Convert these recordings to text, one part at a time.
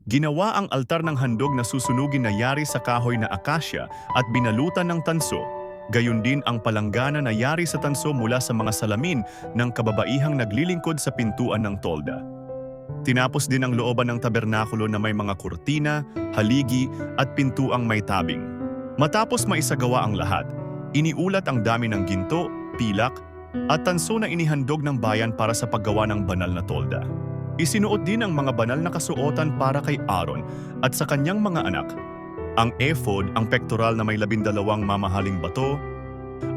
Ginawa ang altar ng handog na susunugin na yari sa kahoy na akasya at binalutan ng tanso. Gayon din ang palanggana na yari sa tanso mula sa mga salamin ng kababaihang naglilingkod sa pintuan ng tolda. Tinapos din ang looban ng tabernakulo na may mga kurtina, haligi at pintuang may tabing. Matapos maisagawa ang lahat, iniulat ang dami ng ginto, pilak, at tanso na inihandog ng bayan para sa paggawa ng banal na tolda. Isinuot din ang mga banal na kasuotan para kay Aaron at sa kanyang mga anak. Ang ephod, ang pektoral na may 12 mamahaling bato,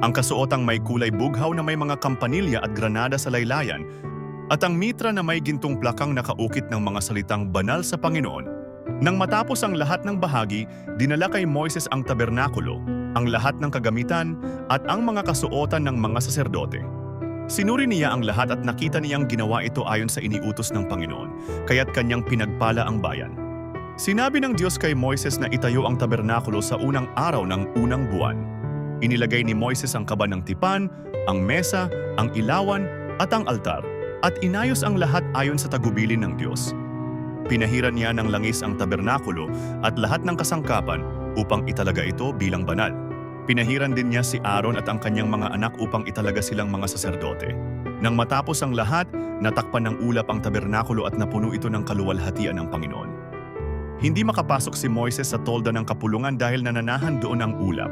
ang kasuotang may kulay bughaw na may mga kampanilya at granada sa laylayan, at ang mitra na may gintong plakang nakaukit ng mga salitang banal sa Panginoon. Nang matapos ang lahat ng bahagi, dinala kay Moises ang tabernakulo, ang lahat ng kagamitan at ang mga kasuotan ng mga saserdote. Sinuri niya ang lahat at nakita niyang ginawa ito ayon sa iniutos ng Panginoon, kaya't kanyang pinagpala ang bayan. Sinabi ng Diyos kay Moises na itayo ang tabernakulo sa unang araw ng unang buwan. Inilagay ni Moises ang kaba ng tipan, ang mesa, ang ilawan at ang altar, at inayos ang lahat ayon sa tagubilin ng Diyos. Pinahiran niya ng langis ang tabernakulo at lahat ng kasangkapan upang italaga ito bilang banal. Pinahiran din niya si Aaron at ang kanyang mga anak upang italaga silang mga saserdote. Nang matapos ang lahat, natakpan ng ulap ang tabernakulo at napuno ito ng kaluwalhatian ng Panginoon. Hindi makapasok si Moises sa tolda ng kapulungan dahil nananahan doon ang ulap.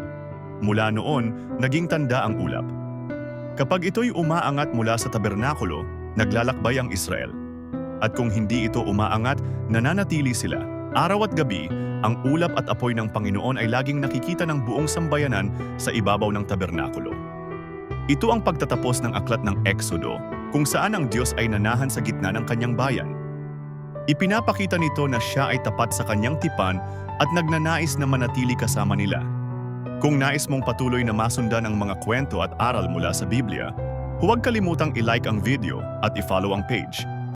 Mula noon, naging tanda ang ulap. Kapag ito'y umaangat mula sa tabernakulo, naglalakbay ang Israel. At kung hindi ito umaangat, nananatili sila. Araw at gabi, ang ulap at apoy ng Panginoon ay laging nakikita ng buong sambayanan sa ibabaw ng tabernakulo. Ito ang pagtatapos ng aklat ng Exodo, kung saan ang Diyos ay nanahan sa gitna ng kanyang bayan. Ipinapakita nito na siya ay tapat sa kanyang tipan at nagnanais na manatili kasama nila. Kung nais mong patuloy na masundan ang mga kwento at aral mula sa Biblia, huwag kalimutang i-like ang video at i-follow ang page.